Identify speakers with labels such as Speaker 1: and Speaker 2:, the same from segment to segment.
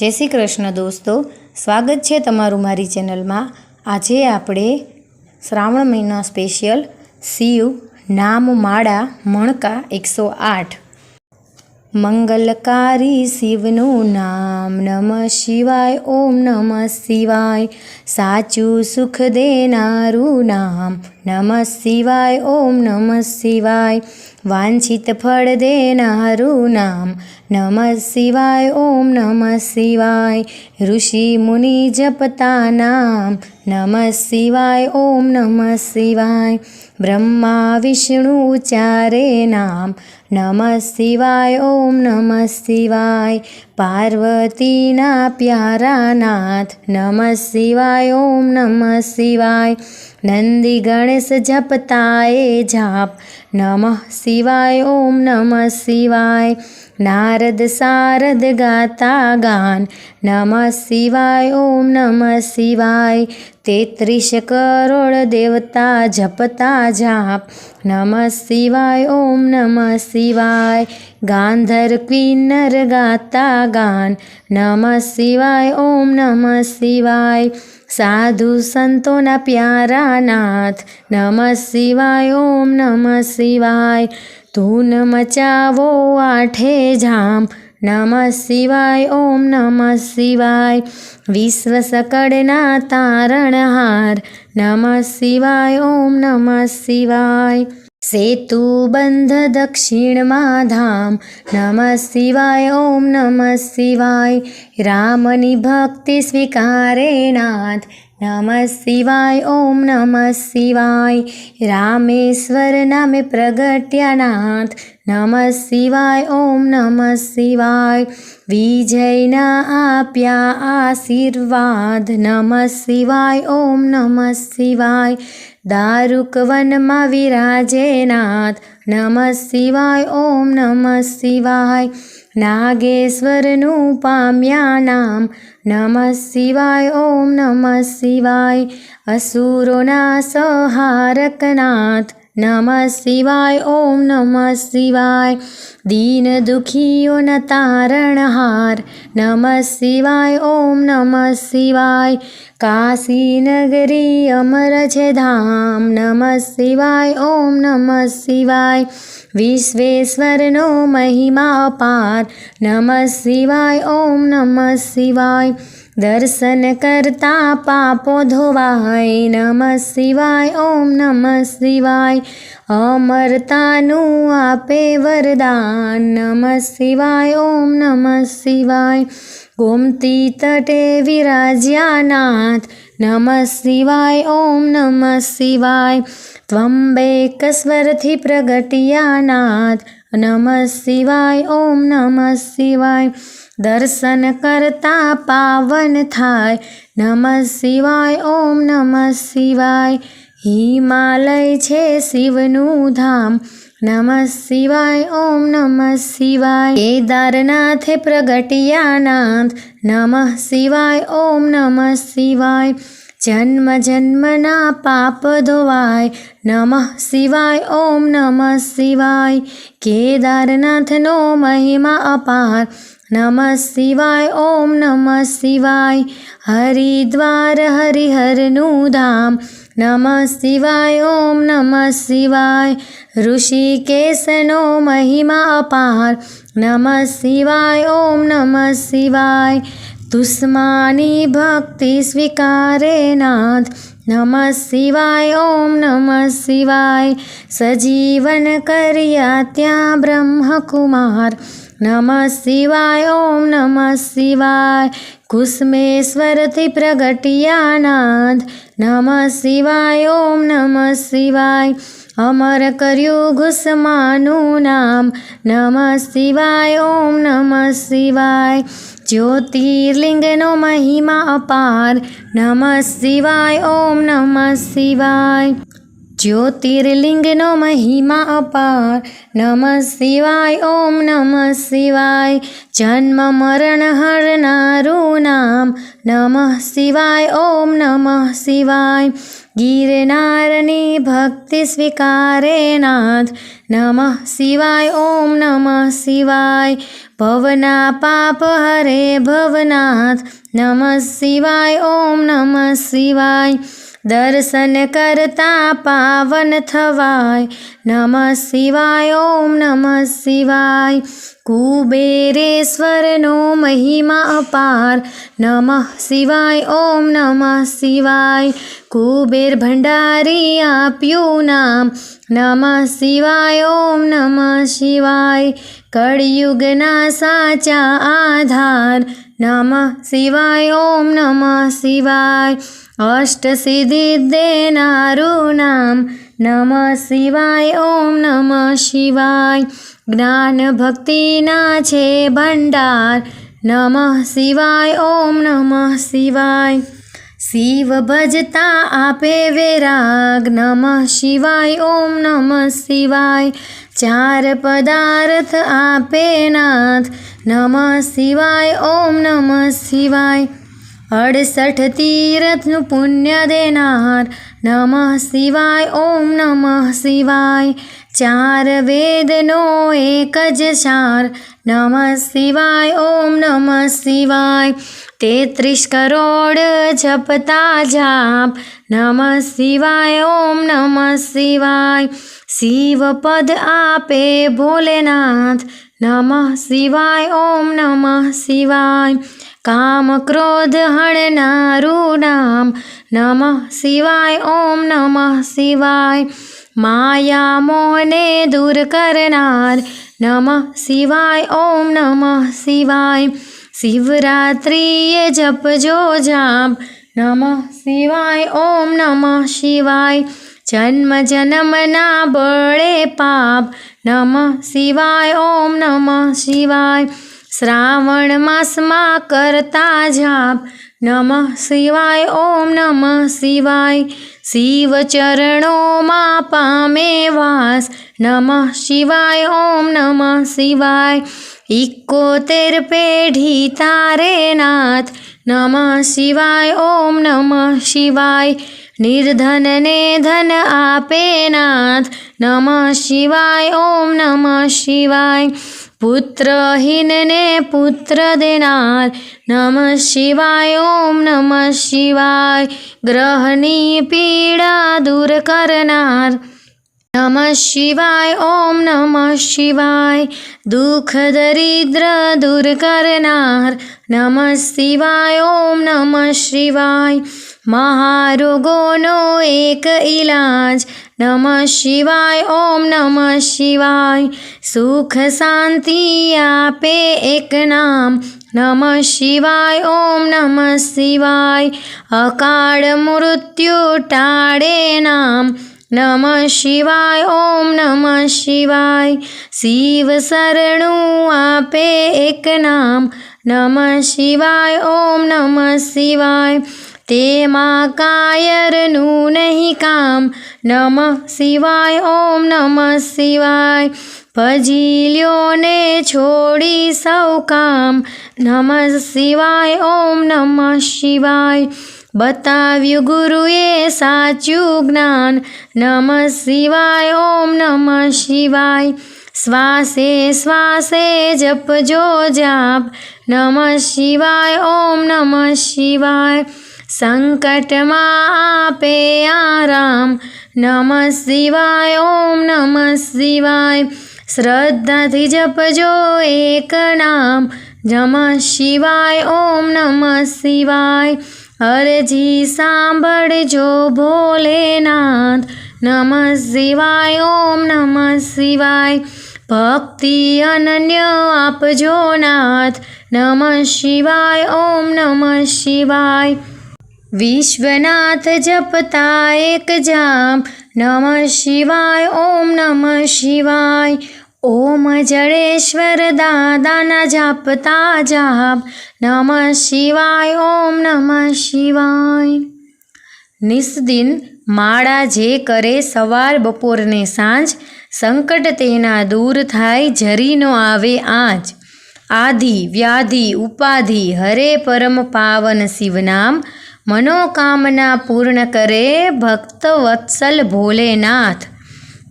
Speaker 1: जय श्री कृष्ण दोस्तों, स्वागत है तमारू मारी चेनल में। आज आपणे श्रावण महीना स्पेशियल शिव नाम माळा मणका 108 मंगलकारी शिवनु नाम नमः शिवाय ओम नमः शिवाय साचू सुख देनारू नाम नमः शिवाय ओम नमः शिवाय वांछित फल देनारू नाम नमः शिवाय ओम नमः शिवाय ऋषि मुनि जपता नाम नमः शिवाय ओम नमः शिवाय ब्रह्मा विष्णु चारे नाम नमः शिवाय ओम नमः शिवाय पार्वती ना प्यारा नाथ नमः शिवाय ओम नमः शिवाय नंदी गणेश जपताए जाप नमः शिवाय ओम नमः शिवाय नारद सारद गाता गान नमः शिवाय ओम नमः शिवाय 33 करोड़ देवता जपता जाप नमः शिवाय ओम नमः शिवाय गांधर किन्नर गाता गान नमः शिवाय ओम नमः शिवाय साधु संतों ना प्यारा नाथ नमः शिवाय ओम नमः शिवाय धून मचावो आठे जाम नमः शिवाय ओम नमः शिवाय विश्व सकड़ना तारणहार नमः शिवाय ओम नमः शिवाय सेतु बंध दक्षिण धाम नमः शिवाय ओम नमः शिवाय रामनी भक्ति स्वीकारे नाथ नमः शिवाय ओम नमः शिवाय रामेश्वर नामे प्रगट्या नाथ नमः शिवाय ओम नमः शिवाय विजयना आप्या आशीर्वाद नमः शिवाय ओम नमः शिवाय दारुक वन मा विराजे नाथ नमः शिवाय ओम नमः शिवाय नागेश्वरनु पाम्या नाम नमः शिवाय ओम नमः शिवाय असुरोना संहारक नाथ नमः शिवाय ओम नमः शिवाय दीन दुखियों न तारणहार नमः शिवाय ओम नमः शिवाय काशी नगरी अमर छे धाम नमः शिवाय ओम नमः शिवाय विश्वेश्वर नो महिमा अपार नमः शिवाय ओम नमः शिवाय दर्शन करता पापो धोवाय नमः शिवाय ओम नमः शिवाय अमरतानु आपे वरदान नमः शिवाय ओम नमः शिवाय गोमती तटे विराज्या नाथ नमः शिवाय ओम नमः शिवाय त्वंबकेश्वरथी प्रगट्या नाथ नमः शिवाय ओम नमः शिवाय दर्शन करता पावन थाय नमः शिवाय ओम नमः शिवाय हिमालय छे शिवनु धाम नमः शिवाय ओम नमः शिवाय केदारनाथ प्रगट्या नाथ नमः शिवाय ओम नमः शिवाय जन्म जन्मना पाप धोवाय नमः शिवाय ओम नमः शिवाय केदारनाथ नो महिमा अपार नमः शिवाय ओम नमः शिवाय हरिद्वार हरिहरनु धाम नमः शिवाय ओम नमः शिवाय ऋषिकेश नो महिमा अपार नमः शिवाय ओम नमः शिवाय दुश्मनी भक्ति स्वीकारे नाथ नमः शिवाय ओम नमः शिवाय सजीवन कर्या त्या ब्रह्म कुमार नमः शिवाय ओम नमः शिवाय कुसुमेश्वर थी प्रगट्या नाथ नमः शिवाय ओम नमः शिवाय अमर कर्यु घुसमानु नाम नमः शिवाय ओम नमः शिवाय ज्योतिर्लिंग नो महिमा अपार नमः शिवाय ओम नमः शिवाय ज्योतिर्लिंग नो महिमा अपार नमः शिवाय ओम नमः शिवाय जन्म मरण हरनारू नाम नमः शिवाय ओम नमः शिवाय गिरनारनी भक्ति स्वीकारे नाथ नमः शिवाय ओम नमः शिवाय ભવના પાપ હરે ભવનાથ, નમઃ શિવાય, ઓમ નમઃ શિવાય. દર્શન કરતા પાવન થવાય, નમઃ શિવાય, ઓમ નમઃ શિવાય. કુબેરેશ્વરનો મહિમા અપાર, નમઃ શિવાય, ઓમ નમઃ શિવાય. કુબેર ભંડારી આપ્યું નામ, નમઃ શિવાય, ઓમ નમઃ શિવાય. કળિયુગના સાચા આધાર, નમઃ શિવાય, ઓમ નમઃ શિવાય. અષ્ટસિદ્ધિ દેનારું નામ, નમઃ શિવાય, ઓમ નમઃ શિવાય. જ્ઞાન ભક્તિના છે ભંડાર, નમઃ શિવાય, ઓમ નમઃ શિવાય. શિવ ભજતા આપે વૈરાગ, નમઃ શિવાય, ઓમ નમઃ શિવાય. ચાર પદાર્થ આપે નાથ, નમઃ શિવાય, ઓમ નમઃ શિવાય. 68 તીર્થનું પુણ્ય દેનાર, નમઃ શિવાય, ઓમ નમઃ શિવાય. ચાર વેદનો એક જ સાર, નમઃ શિવાય, ઓમ નમઃ શિવાય. 33 કરોડ જપતા જાપ, નમઃ શિવાય, ઓમ નમઃ શિવાય. શિવ પદ આપે ભોલેનાથ, નમઃ શિવાય, ઓમ નમઃ શિવાય. કામ ક્રોધ હણનારું નામ, નમઃ શિવાય, ઓમ નમઃ શિવાય. માયા મોહને દૂર કરનાર, નમઃ શિવાય, ઓમ નમઃ શિવાય. શિવરાત્રિએ જપજો જાપ, નમઃ શિવાય, ઓમ નમઃ શિવાય. જન્મ જન્મના બળે પાપ, નમઃ શિવાય, ઓમ નમઃ શિવાય. શ્રાવણ માસમાં કરતા જાપ, નમઃ શિવાય, ઓમ નમઃ શિવાય. શિવ ચરણોમાં પામે વાસ, નમઃ શિવાય, ઓમ નમઃ શિવાય. 71 પેઢી તારે નાથ, નમઃ શિવાય, ઓમ નમઃ શિવાય. નિર્ધનને ધન આપે નાથ, નમઃ શિવાય, ઓમ નમઃ શિવાય. પુત્રહીનને પુત્ર દેનાર, નમઃ શિવાય, ઓમ નમઃ શિવાય. ગ્રહની પીડા દૂર કરનાર, નમઃ શિવાય, ઓમ નમઃ શિવાય. દુઃખ દરિદ્ર દૂર કરનાર, નમઃ શિવાય, ઓમ નમઃ શિવાય. મહારોગોનો એક ઈલાજ, નમઃ શિવાય, ઓમ નમઃ શિવાય. સુખ શાંતિ આપે એક નામ, નમઃ શિવાય, ઓમ નમઃ શિવાય. અકાળ મૃત્યુ ટાળે નામ, નમઃ શિવાય, ઓમ નમઃ શિવાય. શિવ શરણું આપે એક નામ, નમઃ શિવાય, ઓમ નમઃ શિવાય. તેમાં કાયરનું નહીં કામ, નમઃ શિવાય, ઓમ નમઃ શિવાય. ભજી લ્યો ને છોડી સૌ કામ, નમઃ શિવાય, ઓમ નમઃ શિવાય. બતાવ્યું ગુરુએ સાચું જ્ઞાન, નમઃ શિવાય, ઓમ નમઃ શિવાય. શ્વાસે શ્વાસે જપજો જાપ, નમઃ શિવાય, ઓમ નમઃ શિવાય. સંકટમાં આપે આરામ, નમઃ શિવાય, ઓમ નમઃ શિવાય. શ્રદ્ધાથી જપજો એક નામ, નમઃ શિવાય, ઓમ નમઃ શિવાય. અરજી સાંભળજો ભોલેનાથ, નમઃ શિવાય, ઓમ નમઃ શિવાય. ભક્તિ અનન્ય આપજો નાથ, નમઃ શિવાય, ઓમ નમઃ શિવાય. વિશ્વનાથ જપતા એક જાપ, નમઃ શિવાય, ઓમ નમઃ શિવાય. ઓમ જડેશ્વર દાદાના જાપતા જાપ, નમઃ શિવાય, ઓમ નમઃ શિવાય. નિસ્દિન માળા જે કરે સવાર બપોર ને સાંજ, સંકટ તેના દૂર થાય જરી નો આવે આજ. આધિ વ્યાધિ ઉપાધિ હરે પરમ પાવન શિવનામ, મનોકામના પૂર્ણ કરે ભક્ત વત્સલ ભોલેનાથ.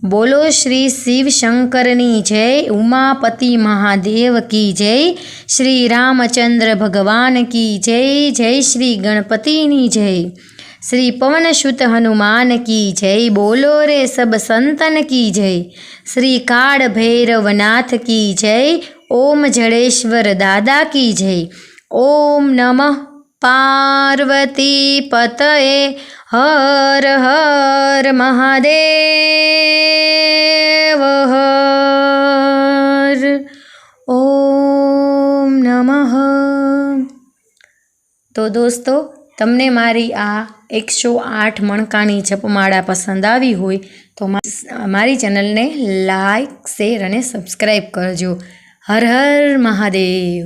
Speaker 1: બોલો શ્રી શિવ શંકરની જય, ઉમાપતિ મહાદેવ કી જય, શ્રી રામચંદ્ર ભગવાન કી જય, જય શ્રી ગણપતિની જય, શ્રી પવનસુત હનુમાન की जय, बोलो रे सब संतन की जय, श्री काड़ भैरवनाथ की जय, ओम जड़ेश्वर दादा की जय, ओम नमः पार्वती पतये, हर हर महादेव हर, ओम नमः। तो दोस्तों તમને મારી આ 108 મણકાની જપમાળા પસંદ આવી હોય તો મારી ચેનલને લાઈક, શેર અને સબસ્ક્રાઈબ કરજો। હર હર મહાદેવ।